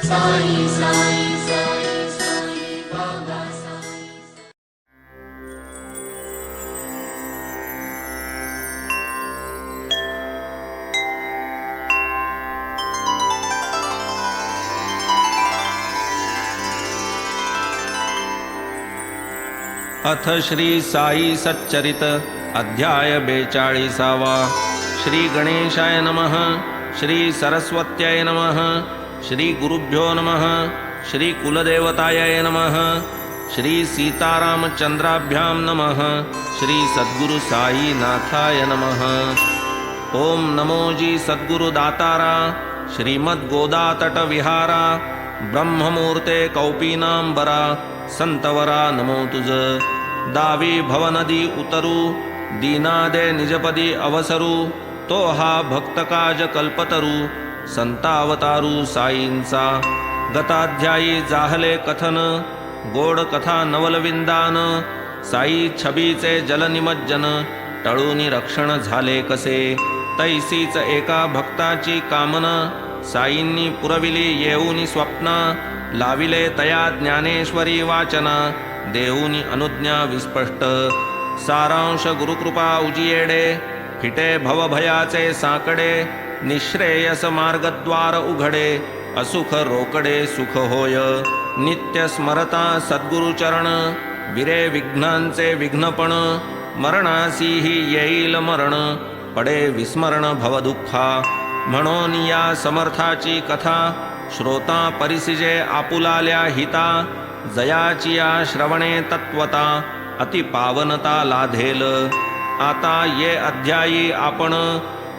साई साई साई साई बाबा साई। अथ श्री साई सच्चरित अध्याय 42। श्री गणेशाय नमः। श्री सरस्वत्याय नमः। श्री गुरुभ्यो नमः। श्री कुलदेवताय नमः। श्री सीतारामचंद्राभ्यां नमः। श्री सद्गुरु साई नाथाय नमः। ओम नमो जी सद्गुरु दातारा श्रीमद गोदातट विहारा ब्रह्ममूर्ते कौपीनांबरा संतवरा नमो तुझ। दावी भवनदी उतरू दीनादे निजपदी अवसरू तो हा भक्तकाज कल्पतरू संतावतारू साईंचा। गताध्यायी जाहले कथन गोड कथा नवलविंदान साई छबीचे जलनिमज्जन टळूनी रक्षण झाले कसे। तैसीच एका भक्ताची कामना साईंनी पुरविली येऊनी स्वप्ना लाविले तया ज्ञानेश्वरी वाचना देऊनी अनुज्ञा विस्पष्ट। सारांश गुरुकृपा उजियेडे फिटे भवभयाचे साकडे निश्रेयस मार्गद्वार उघडे असुख रोकडे सुख होय। नित्य स्मरता सद्गुरुचरण विरे विघ्नांचे विघ्नपण मरणासीही येईल मरण पडे विस्मरण भवदुःखा। म्हणून या समर्थाची कथा श्रोता परिसिजे आपुलाल्या हिता जयाची या श्रवणे तत्वता अति पावनता लाधेल। आता ये अध्यायी आपण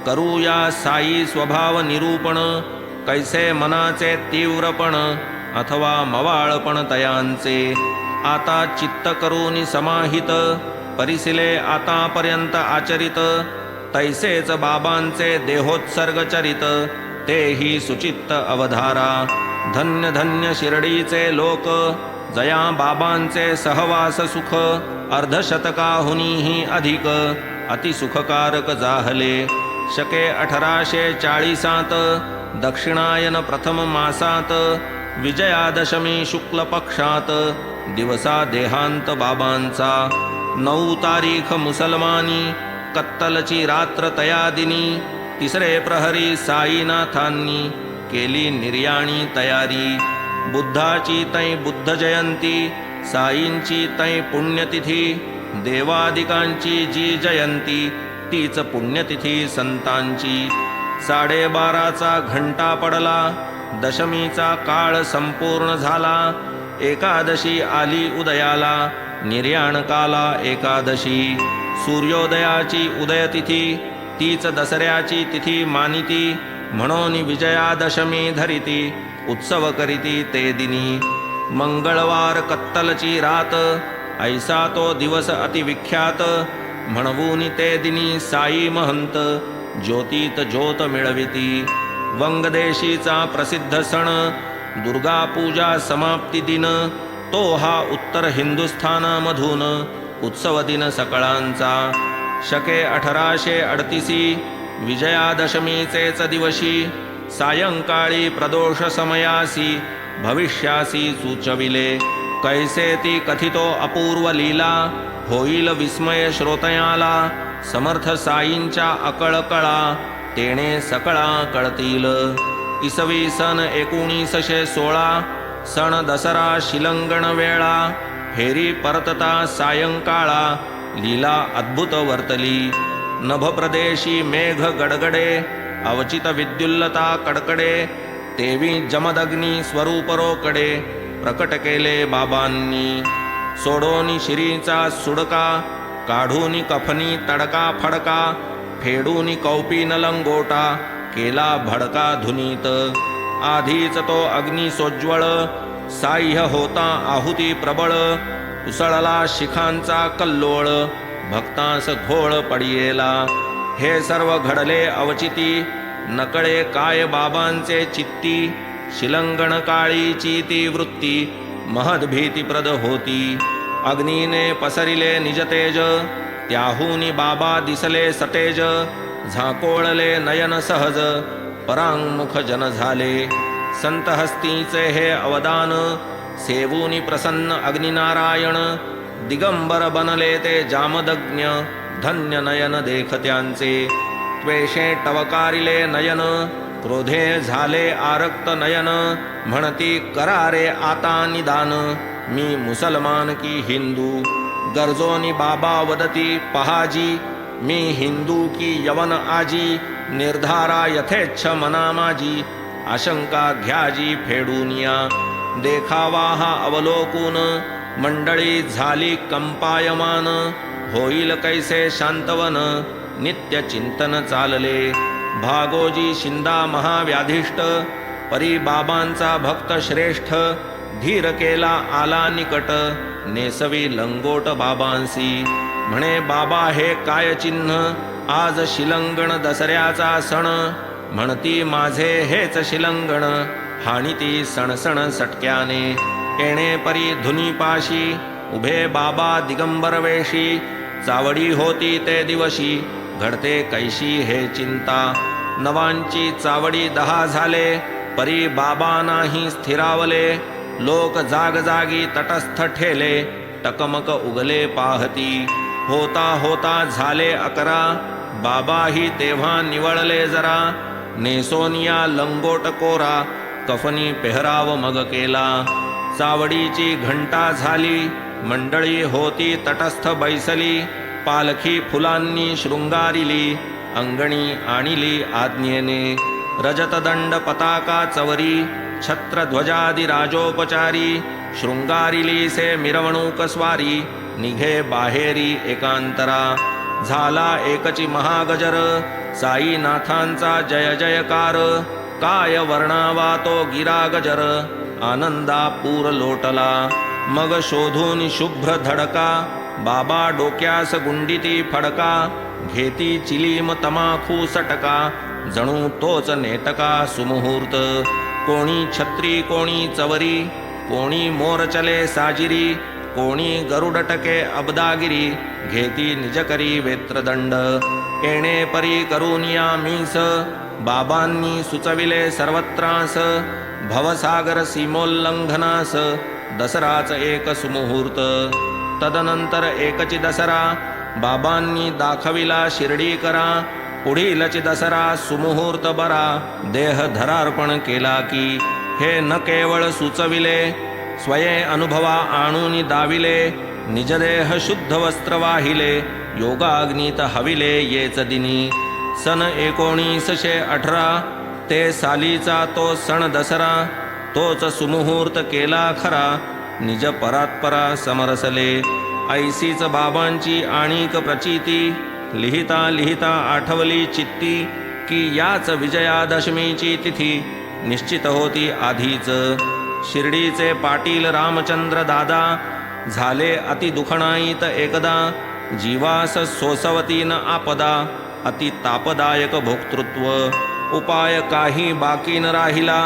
करूया साई स्वभाव निरूपण कैसे मनाचे तीव्रपण अथवा मवाळपण तयांचे। आता चित्त करून समाहित परिसिले आतापर्यंत आचरित तैसेच बाबांचे देहोत्सर्ग चरित तेही सुचित्त अवधारा। धन्य धन्य शिर्डीचे लोक जया बाबांचे सहवास सुख अर्धशतकाहुनीही अधिक अतिसुखकारक जाहले। शके 1840 दक्षिणायन प्रथम मासात विजयादशमी शुक्ल पक्षात दिवसा देहांत बाबांचा। 9 तारीख मुसलमानी कत्तलची रात्र तयादिनी तिसरे प्रहरी साईनाथांनी केली निर्याणी तयारी। बुद्धाची तै बुद्ध जयंती साईंची तै पुण्यतिथी देवादिकांची जी जयंती तीच पुण्यतिथी संतांची। 12:30 घंटा पडला दशमीचा काळ संपूर्ण झाला। एकादशी आली उदयाला निर्याणकाला एकादशी। सूर्योदयाची उदयतिथी तीच दसऱ्याची तिथी मानिती म्हणून विजयादशमी धरिती उत्सव करीती ते दिनी। मंगळवार कत्तलची रात ऐसा तो दिवस अतिविख्यात म्हणवून ते दिनी साई महंत ज्योतीत ज्योत मिळविती। वंगदेशीचा प्रसिद्ध सण दुर्गा पूजा समाप्ती दिन तो हा उत्तर हिंदुस्थानामधून उत्सव दिन सकळांचा। शके 1838 विजयादशमीचेच दिवशी सायंकाळी प्रदोष समयासी भविष्यासी सूचविले। कैसे ती कथितो अपूर्व लीला होईल विस्मय श्रोतयाला। समर्थ साईंच्या अकळकळा तेणे सकळा कळतील। इसवी सन 1916 सण दसरा शिलंगण वेळा हेरी परतता सायंकाळा लीला अद्भुत वर्तली। नभप्रदेशी मेघ गडगडे अवचित विद्युल्लता कडकडे तेवी जमदग्नी स्वरूप रोकडे प्रकट केले बाबांनी। सोडोनी शिरीचा सुडका काढूनी कफनी तडका फडका फेडूनी कौपीन लंगोटा केला भडका धुनीत। आधीच तो अग्नी सोज्वळ साह्य होता आहुती प्रबळ उसळला शिखांचा कल्लोळ भक्तांस घोळ पडियेला। हे सर्व घडले अवचिती नकळे काय बाबांचे चित्ती। शिलंगण काळीची ती वृत्ती महद भीतीप्रद होती। अग्नीने पसरिले निजतेज त्याहूनी बाबा दिसले सतेज। झाकोळले नयन सहज परांगमुख जन झाले। संत हस्तीचे हे अवदान सेवूनी प्रसन्न अग्निनारायण दिगंबर बनले ते जामदग्न धन्य नयन देखत्यांचे त्वेषे टवकारिले नयन क्रोधे झाले आरक्त नयन म्हणती करारे आता निदान मी मुसलमान की हिंदू गरजोनी बाबा वदती पहाजी मी हिंदू की यवन आजी निर्धारा यथेच्छ मना माझी आशंका घ्याजी फेडूनिया देखावा हा अवलोकून मंडळी झाली कंपायमान होईल कैसे शांतवन नित्य चिंतन चालले भागोजी शिंदा महाव्याधिष्ट परी बाबांचा भक्त श्रेष्ठ धीर केला आला निकट नेसवी लंगोट बाबांसी म्हणे बाबा हे काय चिन्ह आज शिलंगण दसऱ्याचा सण म्हणती माझे हेच शिलंगण हाणिती सणसण सटक्याने येणे परी धुनीपाशी उभे बाबा दिगंबर वेशी चावडी होती ते दिवशी घडते कैशी हे चिंता नवांची चावडी 10 झाले परी बाबा नाही स्थिरावले लोक जागजागी तटस्थ ठेले टकमक उगले पाहती होता होता झाले 11 बाबाही तेव्हा निवळले जरा नेसोनिया लंगोट कोरा कफनी पेहराव मग केला चावडीची घंटा झाली मंडळी होती तटस्थ बैसली पालखी फुलांनी शृंगारिली अंगणी आणिली आज्ञेने रजतदंड पताका चवरी छत्रध्वजादि राजोपचारी शृंगारिली से मिरवणूक स्वारी निघे बाहेरी एकांतरा झाला एकची महागजर साईनाथांचा जय जयकार काय वर्णावा तो गिरागजर आनंदा पूर लोटला मग शोधून शुभ्र धडका बाबा डोक्यास गुंडीती फडका घेती चिलीम तमाखू सटका जणू तोच नेटका सुमुहूर्त कोणी छत्री कोणी चवरी कोणी मोरचले साजिरी कोणी गरुडटके अब्दागिरी घेती निजकरी वेत्रदंड येणे परी करूनिया मीस बाबांनी सुचविले सर्वत्रास भवसागर सीमोल्लंघनास दसराच एक सुमुहूर्त तदनंतर एकची दसरा बाबांनी दाखविला शिर्डी करा पुढीलची दसरा सुमुहूर्त बरा देह धरार्पण केला की हे न केवळ सुचविले स्वये अनुभवा आणून दाविले निजदेह शुद्ध वस्त्र वाहिले योगाग्नीत हविले येच दिनी सन 1918 ते सालीचा तो सण दसरा तोच सुमुहूर्त केला खरा निज परात्परा समरसले ऐसीच बाबांची आणिक प्रचिती लिहिता लिहिता आठवली चित्ती की याच विजयादशमीची तिथी निश्चित होती आधीच शिर्डीचे पाटील रामचंद्र दादा झाले अति दुखणाईत एकदा जीवास सोसवती न आपदा अति तापदायक भोक्तृत्व उपाय काही बाकी न राहिला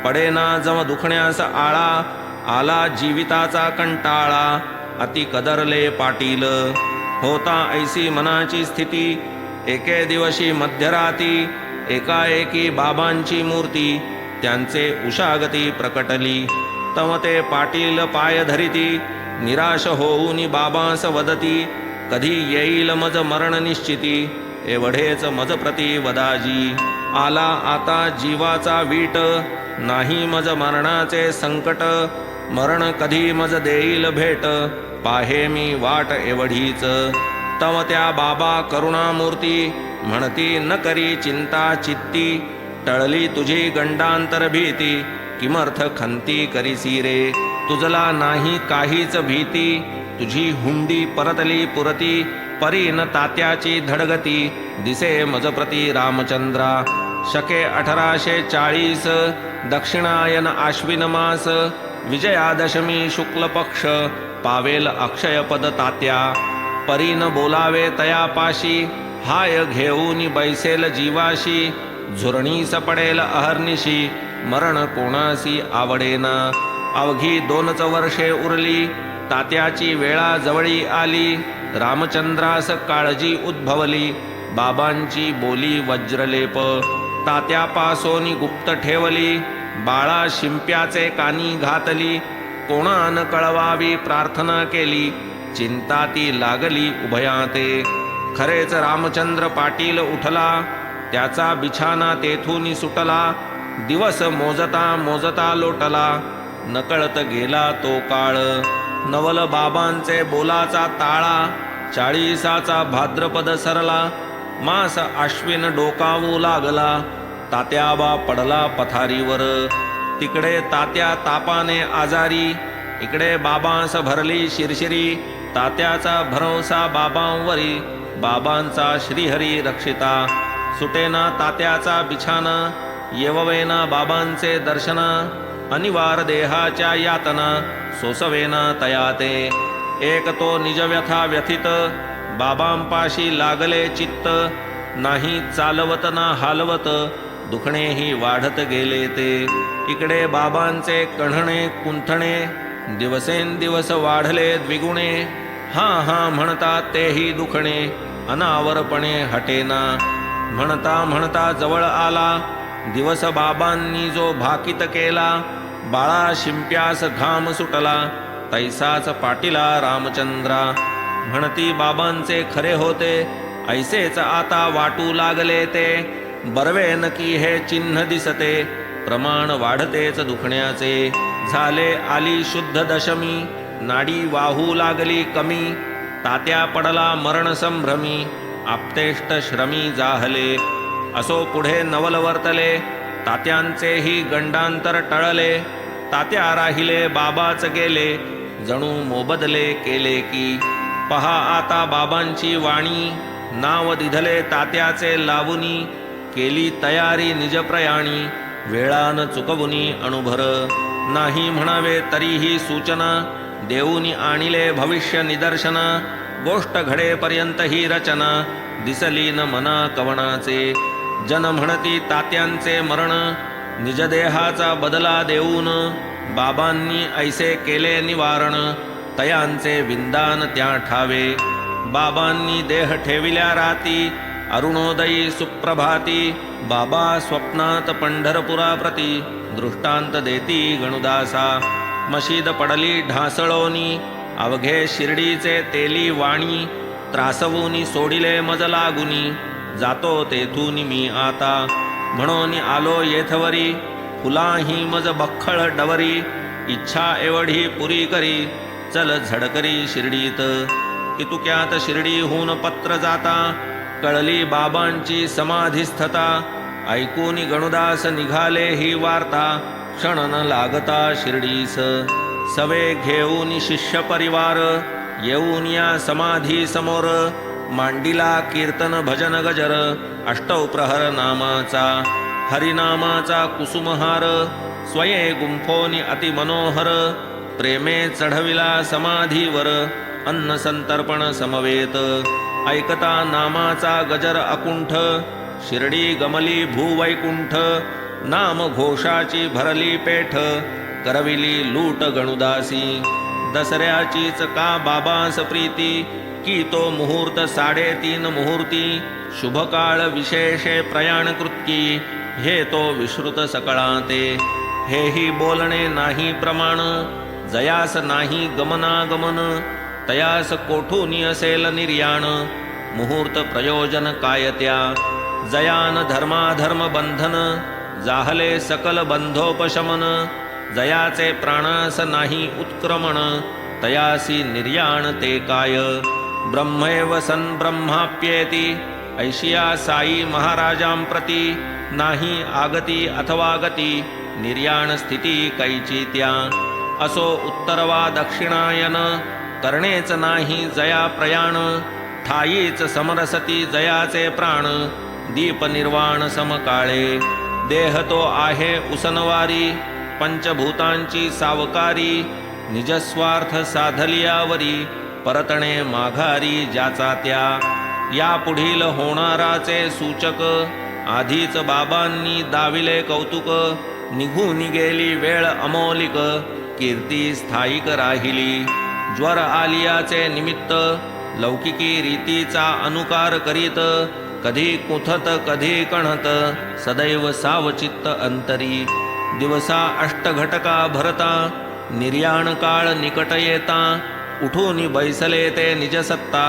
पडेना जम दुखण्यास आळा आला जीविताचा कंटाळा अति कदरले पाटील होता ऐसी मनाची स्थिती एके दिवशी मध्यराती एकाएकी बाबांची मूर्ती त्यांचे उशागती प्रकटली तव ते पाटील पाय धरिती निराश होऊनी बाबांस वदती कधी येईल मज मरण निश्चिती एवढेच मज प्रती वदाजी आला आता जीवाचा वीट नाही मज मरणाचे संकट मरण कधी मज देईल भेट पाहे मी वाट एवढीच तव त्या बाबा करुणामूर्ती म्हणती न करी चिंता चित्ती टळली तुझी गंडांतर भीती किमर्थ खंती करीसी रे तुझला नाही काहीच भीती तुझी हुंडी परतली पुरती परी न तात्याची धडगती दिसे मजप्रती रामचंद्रा शके 1840 दक्षिणायन आश्विन मास विजयादशमी शुक्ल पक्ष पावेल अक्षयपद तात्या परीन बोलावे तयापाशी हाय घेऊनी बैसेल जीवाशी झुरणीस पडेल अहर्निशी मरण कोणासी आवडेना अवघी 2च वर्षे उरली तात्याची वेळा जवळी आली रामचंद्रास काळजी उद्भवली बाबांची बोली वज्रलेप तात्यापासोनी गुप्त ठेवली बाळा शिंप्याचे कानी घातली, कोणान कळवावी प्रार्थना केली, चिंता ती लागली उभयाते. खरेच रामचंद्र पाटील उठला, त्याचा बिछाना तेथून सुटला. दिवस मोजता मोजता लोटला, नकळत गेला तो काळ. नवल बाबांचे बोलाचा ताळा, 40चा भाद्रपद सरला. मास आश्विन डोकावू लागला, तात्याबा पडला पथारीवर. तिकडे तात्या तापाने आजारी, इकडे बाबांस भरली शिरशिरी. तात्याचा भरवसा बाबांवरी, बाबांचा श्रीहरी रक्षिता. सुटेना तात्याचा बिछाना, येववेना बाबांचे दर्शना. अनिवार देहाच्या यातना, सोसवेना तयाते. एक तो निजव्यथा व्यथित, बाबांपाशी लागले चित्त. नाही चालवत ना हालवत, दुखणेही वाढत गेले ते. इकडे बाबांचे कण्हणे कुंथणे, दिवसेंदिवस वाढले द्विगुणे. हा हा म्हणता तेही दुखणे, अनावरपणे हटेना. म्हणता म्हणता जवळ आला, दिवस बाबांनी जो भाकीत केला. बाळा शिंप्यास घाम सुटला, तैसाच पाटीला रामचंद्रा. म्हणती बाबांचे खरे होते, ऐसेच आता वाटू लागले ते. बरवे नकी हे चिन्ह दिसते, प्रमाण वाढतेच दुखण्याचे. झाले आली शुद्ध दशमी, नाडी वाहू लागली कमी. तात्या पडला मरण संभ्रमी, आप्तेष्ट श्रमी जाहले. असो पुढे नवल वर्तले, तात्यांचेही गंडांतर टळले. तात्या राहिले बाबाच गेले, जणू मोबदले केले की. पहा आता बाबांची वाणी, नाव दिधले तात्याचे लावुनी. केली तयारी निजप्रयाणी, वेळान चुकवुनी अणुभर. नाही म्हणावे तरीही सूचना, देऊनी आणिले भविष्य निदर्शना. गोष्ट घडेपर्यंत ही रचना, दिसली न मना कवणाचे. जन म्हणती तात्यांचे मरण, निजदेहाचा बदला देऊन. बाबांनी ऐसे केले निवारण, तयांचे विंदान त्या ठावे. बाबांनी देह ठेविल्या राती, अरुणोदयी सुप्रभाती. बाबा स्वप्नात पंढरपुराप्रती, दृष्टांत देती गणुदासा. मशीद पडली ढासळोनी, अवघे शिर्डीचे तेली वाणी. त्रासवूनी सोडिले मज लागुनी, जातो तेथून मी आता. म्हणून आलो येथवरी, फुलाही मज बख्खळ डवरी. इच्छा एवढी पुरी करी, चल झडकरी शिर्डीत. इतुक्यात शिर्डीहून पत्र जाता, कळली बाबांची समाधीस्थता. ऐकून गणुदास निघाले ही वार्ता, क्षण न लागता शिर्डीस. सवे घेऊन शिष्य परिवार, येऊन या समाधी समोर. मांडिला कीर्तन भजन गजर, अष्टौ प्रहर नामाचा. हरिनामाचा कुसुमहार, स्वये गुंफोनी अति मनोहर. प्रेमे चढविला समाधीवर, अन्न संतर्पण समवेत. ऐकता नामाचा गजर अकुंठ, शिर्डी गमली भूवैकुंठ. नाम घोषाची भरली पेठ, करविली लूट गणुदासी. दसऱ्याचीच का बाबास प्रीती, की तो मुहूर्त 3:30 मुहूर्ती. शुभ काळ विशेषे प्रयाण कृत्की, हे तो विश्रुत सकळाते. हेही बोलणे नाही प्रमाण, जयास नाही गमनागमन. तयास कोठूनी असेल निर्याण, मुहूर्त प्रयोजन काय त्या. जयान धर्माधर्म बंधन, जाहले सकल बंधोपशमन. जयाचे प्राणास नाही उत्क्रमण, तयासी निर्याण ते काय. ब्रह्मैव सन् ब्रह्माप्येति, ऐशिया साई महाराजांप्रती. नाही आगती अथवा गती, निर्याण स्थिती कैची त्या. असो उत्तर वा दक्षिणायन, करणेच नाही जया प्रयाण. ठाईच समरसती जयाचे प्राण, दीप निर्वाण समकाळे. देह तो आहे उसनवारी, पंचभूतांची सावकारी. निजस्वार्थ साधलियावरी, परतणे माघारी ज्याचा त्या. या पुढील होणाराचे सूचक, आधीच बाबांनी दाविले कौतुक. निघून गेली वेळ अमोलिक, कीर्ती स्थायिक राहिली. ज्वर आलियाचे निमित्त, लौकिकी रीतीचा अनुकार करीत. कधी कुथत कधी कणत, सदैव सावचित्त अंतरी. दिवसा अष्टघटका भरता निर्याण काळ निकट येता उठून बैसले ते निजसत्ता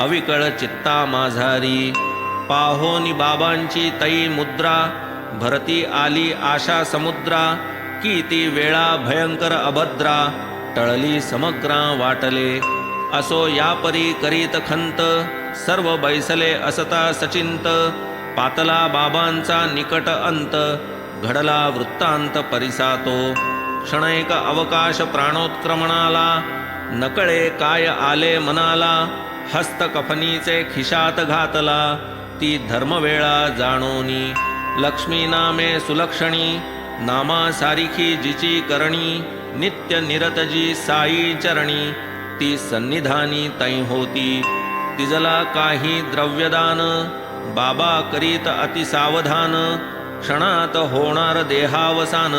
अविकळ चित्ता माझारी पाहोनी बाबांची तई मुद्रा भरती आली आशा समुद्रा की ती वेळा भयंकर अभद्रा टळली समग्रा वाटले असो या परी करीत खंत सर्व बैसले असता सचिंत पातला बाबांचा निकट अंत घडला वृत्तांत परिसातो क्षणैक अवकाश प्राणोत्क्रमणाला नकळे काय आले मनाला हस्त कफनीचे खिशात घातला ती धर्मवेळा जाणोनी लक्ष्मी नामे सुलक्षणी नामा सारिखी जिची करणी नित्य निरतजी साई चरणी ती सन्निधानी तै होती तिजला काही द्रव्यदान बाबा करीत अतिसावधान क्षणात होणार देहावसान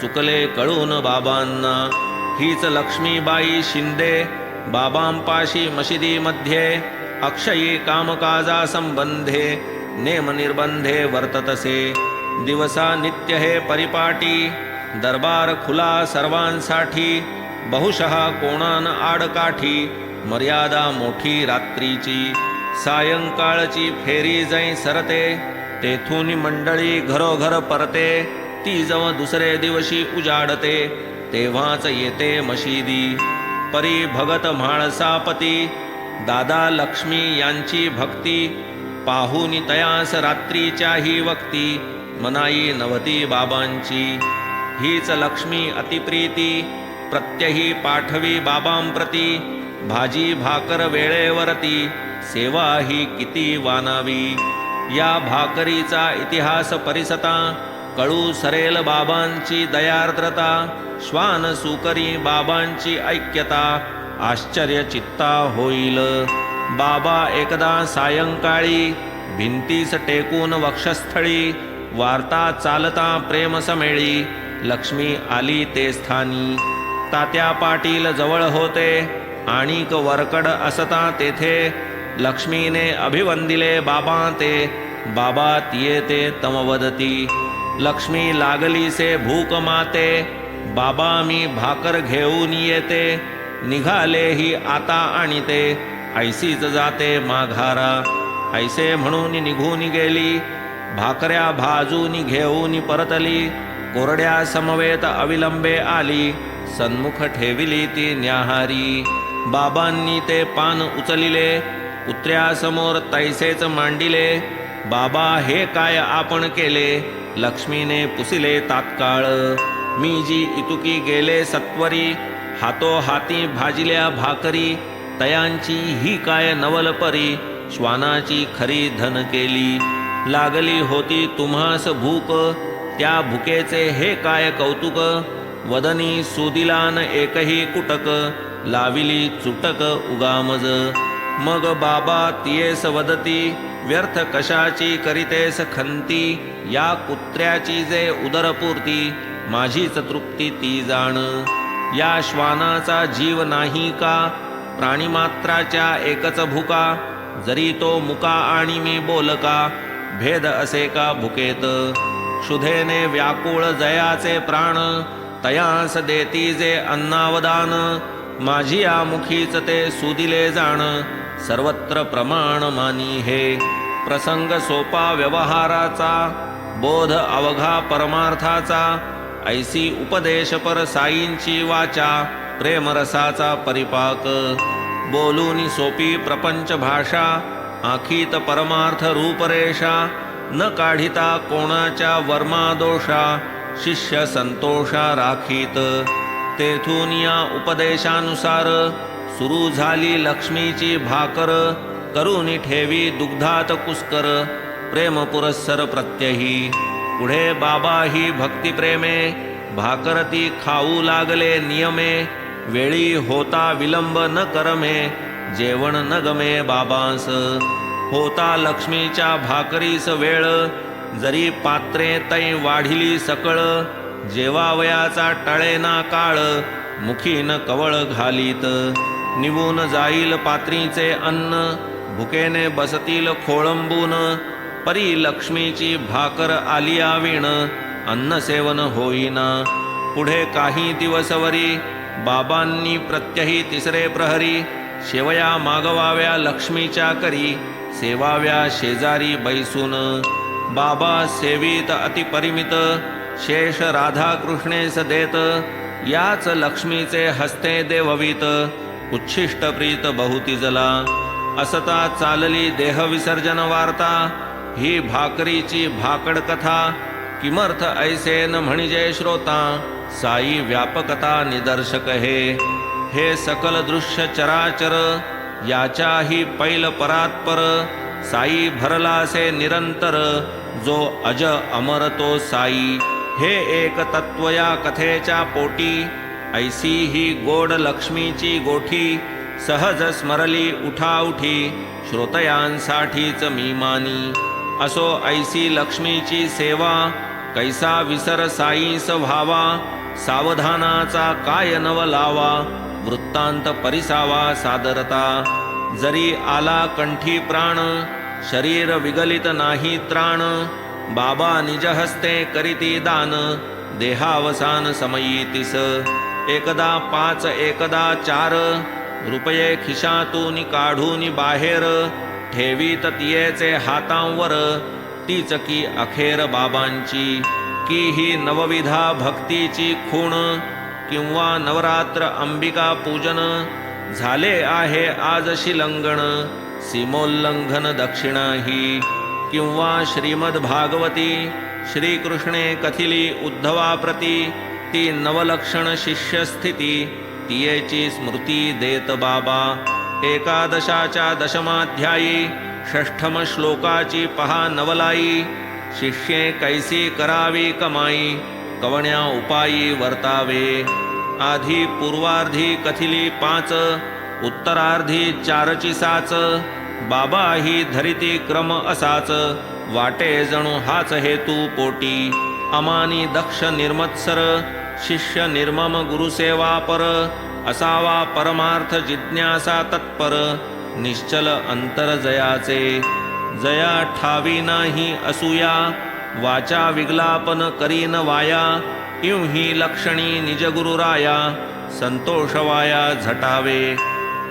चुकले कळून बाबांना हीच लक्ष्मीबाई शिंदे बाबांपाशी मशिदीमध्ये अक्षयी कामकाजा संबंधे नेम निर्बंधे वर्ततसे दिवसा नित्य हे परिपाटी दरबार खुला सर्वांसाठी बहुशः कोणान आडकाठी मर्यादा मोठी रात्रीची सायंकाळची फेरी जै सरते तेथून मंडळी घरोघर परते ती जव दुसरे दिवशी उजाडते तेव्हाच येते मशिदी परी भगत म्हाळसापती दादा लक्ष्मी यांची भक्ती पाहुनी तयास रात्रीच्याही वक्ती मनाई नवती बाबांची हीच लक्ष्मी अतिप्रीती प्रत्यही पाठवी बाबांप्रती भाजी भाकर वेळेवरती सेवा ही किती वानावी या भाकरीचा इतिहास परिसता कळू सरेल बाबांची दयार्द्रता श्वान सुकरी बाबांची ऐक्यता आश्चर्य चित्ता होईल बाबा एकदा सायंकाळी भिंतीस टेकून वक्षस्थळी वार्ता चालता प्रेम समेळी लक्ष्मी आली ते स्थानी तात्या पाटील जवळ होते आणिक वरकड असता तेथे लक्ष्मीने अभिवंदिले बाबा ते बाबा तिये तमवदती लक्ष्मी लागली से भूक माते बाबा मी भाकर घेऊन येते निघाले ही आता आणिते ऐसीच जाते माघारा ऐसे म्हणून निघून गेली भाकऱ्या भाजून घेऊन परतली कोरड्या समवेत अविलंबे आली सन्मुख ठेविली ती न्याहारी बाबांनी ते पान उचलिले कुत्र्यासमोर तैसेच मांडिले बाबा हे काय आपण केले लक्ष्मीने पुसिले तात्काळ मी जी इतुकी गेले सत्वरी हातो हाती भाजिल्या भाकरी तयांची ही काय नवल परी श्वानाची खरी धन केली लागली होती तुम्हास भूक त्या भुकेचे हे काय कौतुक वदनी सुदिलान एकही कुटक लाविली चुटक उगामज मग बाबा तियेस वदती व्यर्थ कशाची करीतेस खंती या कुत्र्याची जे उदरपूर्ती माझीच तृप्ती ती जाण या श्वानाचा जीव नाही का प्राणीमात्राच्या एकच भुका जरी तो मुका आणि मी बोलका भेद असे का भुकेत क्षुधेने व्याकुळ जयाचे प्राण तयास देती जे अन्नावदान माझी या मुखीच ते सुदिले जाण सर्वत्र प्रमाण मानी हे प्रसंग सोपा व्यवहाराचा बोध अवघा परमार्थाचा ऐसी उपदेशपर साईंची वाचा प्रेमरसाचा परिपाक बोलूनी सोपी प्रपंच भाषा आखीत परमार्थ रूपरेषा न काढिता कोणाच्या वर्मा दोषा शिष्य संतोषा राखीत तेथून या उपदेशानुसार सुरू झाली लक्ष्मीची भाकर करून ठेवी दुग्धात कुस्कर प्रेम पुरस्सर प्रत्यही पुढे बाबा ही भक्तिप्रेमे भाकरती खाऊ लागले नियमे वेळी होता विलंब न करमे जेवण न गमे बाबांस होता लक्ष्मीच्या भाकरीस वेळ जरी पात्रे तै वाढिली सकळ जेवावयाचा टळेना काळ मुखी न कवळ घालीत निवून जाईल पात्रीचे अन्न भुकेने बसतील खोळंबून परी लक्ष्मीची भाकर आली आविण अन्नसेवन होईना. पुढे काही दिवसवरी बाबांनी प्रत्यही तिसरे प्रहरी शेवया मागवाव्या लक्ष्मीच्या करी, सेवाव्या शेजारी बैसून. बाबा सेवित अतिपरिमित, शेष राधा कृष्णेस देत. याच लक्ष्मीचे हस्ते देववीत, उच्छिष्ट प्रीत बहुती जला. असता चालली देहविसर्जन वार्ता, ही भाकरीची भाकड कथा. किमर्थ ऐसे न म्हणजे श्रोता, साई व्यापकता निदर्शक हे सकल दृश्य चराचर, याच्याही पैल परात्पर. साई भरलासे निरंतर, जो अज अमर तो साई. हे एक तत्व या कथेच्या पोटी, ऐसी ही गोड लक्ष्मीची गोठी. सहज स्मरली उठाउठी, श्रोतयांसाठीच मी मानी. असो ऐसी लक्ष्मीची सेवा, कैसा विसर साईस व्हावा. सावधानाचा काय नव लावा, वृत्तांत परिसावा सादरता. जरी आला कंठी प्राण, शरीर विगलित नाही त्राण. बाबा निजहस्ते करीती दान, देहावसान समयीतीस. एकदा 5 एकदा 4, रुपये खिशातून काढून बाहेर. ठेवीत तियेचे हातांवर, तीच की अखेर बाबांची. की ही नवविधा भक्तीची खूण, किंवा नवरात्र अंबिका पूजन. झाले आहे आज शिलंगण, सीमोल्लंघन दक्षिणा ही. किंवा श्रीमद भागवती, श्रीकृष्णे कथिली उद्धवाप्रती. ती नवलक्षण शिष्यस्थिती, तियेची स्मृती देत बाबा. एकादशाच्या दशमाध्यायी, षष्ठम श्लोकाची पहा नवलाई. शिष्ये कैसी करावी कमाई, कवण्या उपायी वर्तावे. आधी पूर्वार्धी कथिली 5, उत्तरार्धी 4ची 6. बाबा ही धरिती क्रम असाच, वाटे जणू हाच हेतू पोटी. अमानी दक्ष निर्मत्सर, शिष्य निर्मम गुरुसेवा पर. असावा परमार्थ जिज्ञासा तत्पर, निश्चल अंतर जयाचे. जया ठावी नाही असूया, वाचा विग्लापन करीन वाया. इवही लक्षणी निजगुरुराया, संतोषवाया झटावे.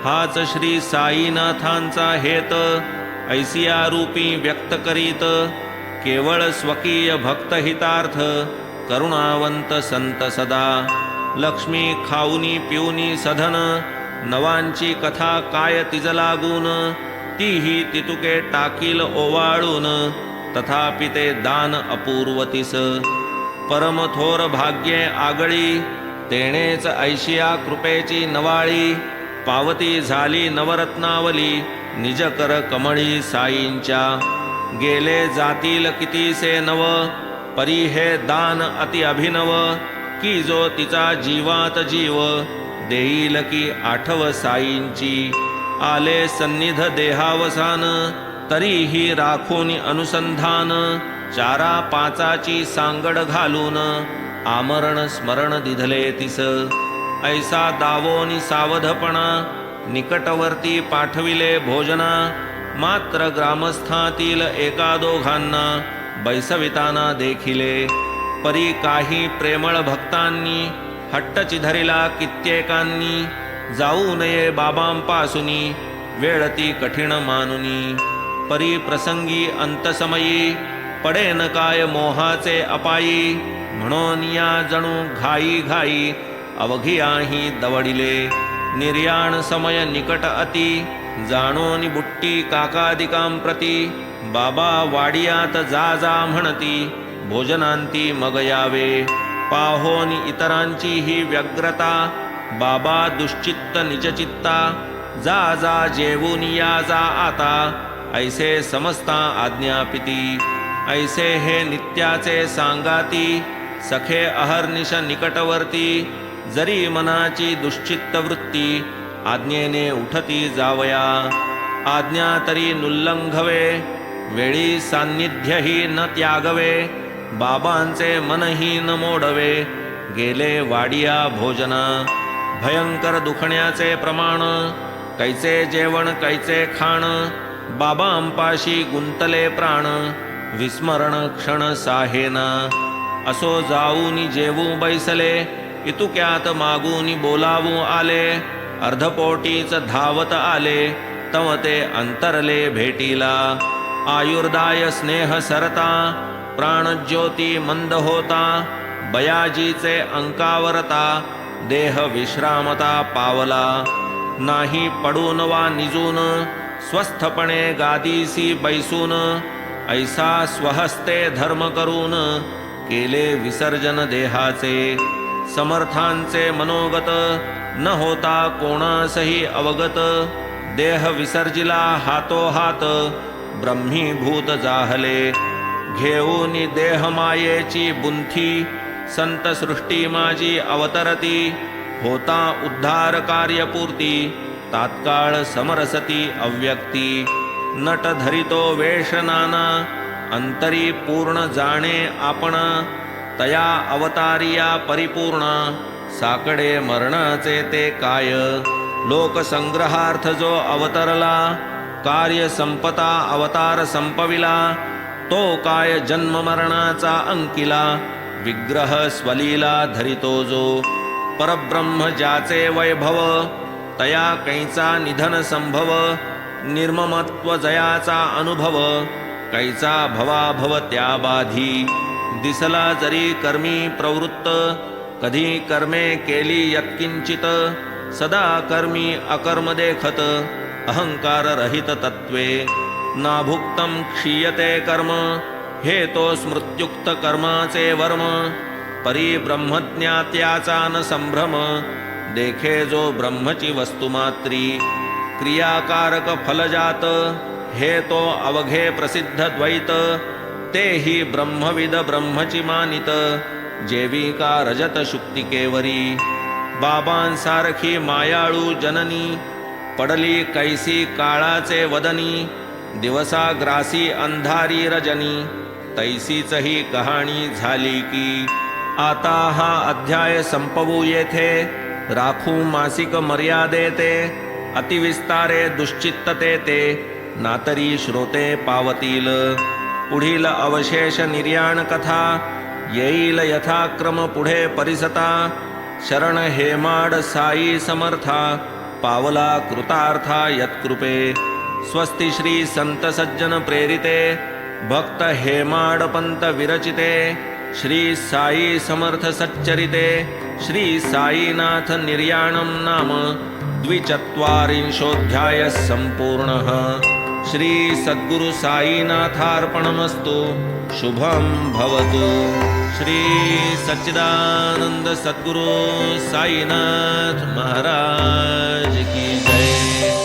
हाच श्री साईनाथांचा हेत, ऐसिया रूपी व्यक्त करीत. केवळ स्वकीय भक्तहितार्थ, करुणावंत संत सदा. लक्ष्मी खाऊनी पिऊनी सधन, नवांची कथा काय तिज लागून. तीही तितुके टाकील ओवाळून, तथापि ते दान अपूर्वतीस. परमथोर भाग्ये आगळी, तेणेच ऐशिया कृपेची नवाळी. पावती झाली नवरत्नावली, निजकर कमळी साईंच्या. गेले जातील कितीसे नव, परी हे दान अति अभिनव. की जो तिचा जीवात जीव, देईल की आठव साईंची. आले सन्निध देहावसान, तरीही राखून अनुसंधान. 4 5ची सांगड घालून, आमरण स्मरण दिधले तिस. ऐसा दावोनी सावधपणा, निकटवर्ती पाठविले भोजना. मात्र ग्रामस्थातील एका दोघांना, बैसविताना देखिले. परी काही प्रेमळ भक्तांनी, हट्टची धरिला कित्येकांनी. जाऊ नये बाबांपासूनी, वेळती कठीण मानुनी. परी प्रसंगी अंतसमयी, पडेन काय मोहाचे अपायी. म्हणून या जणू घाई घाई, अवघियाही दवडिले. निर्याण समय निकट अति, जाणोनी बुट्टी काकादिकांप्रती. बाबा वाडियात जा जा म्हणती, भोजनांती मग यावे. पाहोनी इतरांची ही व्यग्रता, बाबा दुश्चित्त निजचित्ता. जा जा जेवून या जा आता, ऐसे समजता आज्ञापिती. ऐसे हे नित्याचे सांगाती, सखे अहर्निश निकटवर्ती. जरी मनाची दुश्चित्त वृत्ती, आज्ञेने उठती जावया. आज्ञा तरी नुल्लंघवे, वेळी सान्निध्यही न त्यागवे. बाबांचे मनही न मोडवे, गेले वाडिया भोजना. भयंकर दुखण्याचे प्रमाण, कैचे जेवण कैचे खाण. बाबांपाशी गुंतले प्राण, विस्मरण क्षण साहेना. असो जाऊनी जेवू बैसले, इतुक्यात मागूनी बोलावू आले, अर्धपोटीच धावत आले, तव ते अंतरले भेटीला. आयुर्दाय स्नेह सरता, प्राणज्योती मंद होता, बयाजीचे अंकावरता, देह विश्रामता पावला. नाही पडून वा निजून, स्वस्थपणे गादीसी बैसून, ऐसा स्वहस्ते धर्म करून, केले विसर्जन देहाचे. समर्थांचे मनोगत, न होता कोणासही अवगत, देह विसर्जिला हातोहात, ब्रह्मीभूत जाहले. घेऊनी देह मायेची बुंथी, संत सृष्टी माझी अवतरती, होता उद्धार कार्यपूर्ती, तात्काळ समरसती अव्यक्ती. नट धरितो वेश नाना, अंतरी पूर्ण जाणे आपण, तया अवतारिया परिपूर्ण, साकडे मरणाचे ते काय. लोकसंग्रहार्थ जो अवतरला, कार्य संपता अवतार संपविला, तो काय जन्म मरणाचा अंकिला, विग्रह स्वलीला धरितो जो. परब्रह्म ज्याचे वैभव, तया कैचा निधन संभव, निर्ममत्व जयाचा अनुभव, कैचा भवाभव त्या बाधी. दिसला जरी कर्मी प्रवृत्त, कधी कर्मे केली यत्किंचित, सदा कर्मी अकर्म देखत, अहंकार रहित तत्वे. नाभुक्तम क्षीयते कर्म, हे तो स्मृत्युक्त कर्माचे वर्म, परी ब्रह्मज्ञात्याचा न संभ्रम, देखे जो ब्रह्मची वस्तुमात्री. क्रियाकारक फलजात, हे तो अवघे प्रसिद्ध द्वैत, तेही ब्रह्मविद ब्रह्मची मानित, जेविका रजत शुक्तिकेवरी. बाबांसारखी मायाळू जननी, पडली कैसी काळाचे वदनी, दिवसा ग्रासी अंधारी रजनी, तैसीच ही कहाणी झाली की. आता हा अध्याय संपवू येथे, राखू मासिक मर्यादेते, अतिविस्तारे दुश्चित्तते ते, नातरी श्रोते पावतील. पुढील अवशेष निर्याण कथा, येईल यथाक्रम पुढे परिसता. शरण हेमाड साई समर्था, पावला कृतार्था यत्कृपे. स्वस्ति श्री संत सज्जन प्रेरिते, भक्त हेमाड पंत विरचिते, श्री साई समर्थ सच्चरिते, श्री साईनाथ निर्याणं नाम द्विचत्वारिंशोऽध्यायः सम्पूर्णः. श्री सद्गुरु साईनाथार्पणमस्तु. शुभं भवतु. श्री सच्चिदानंद सद्गुरु साईनाथ महाराज की जय.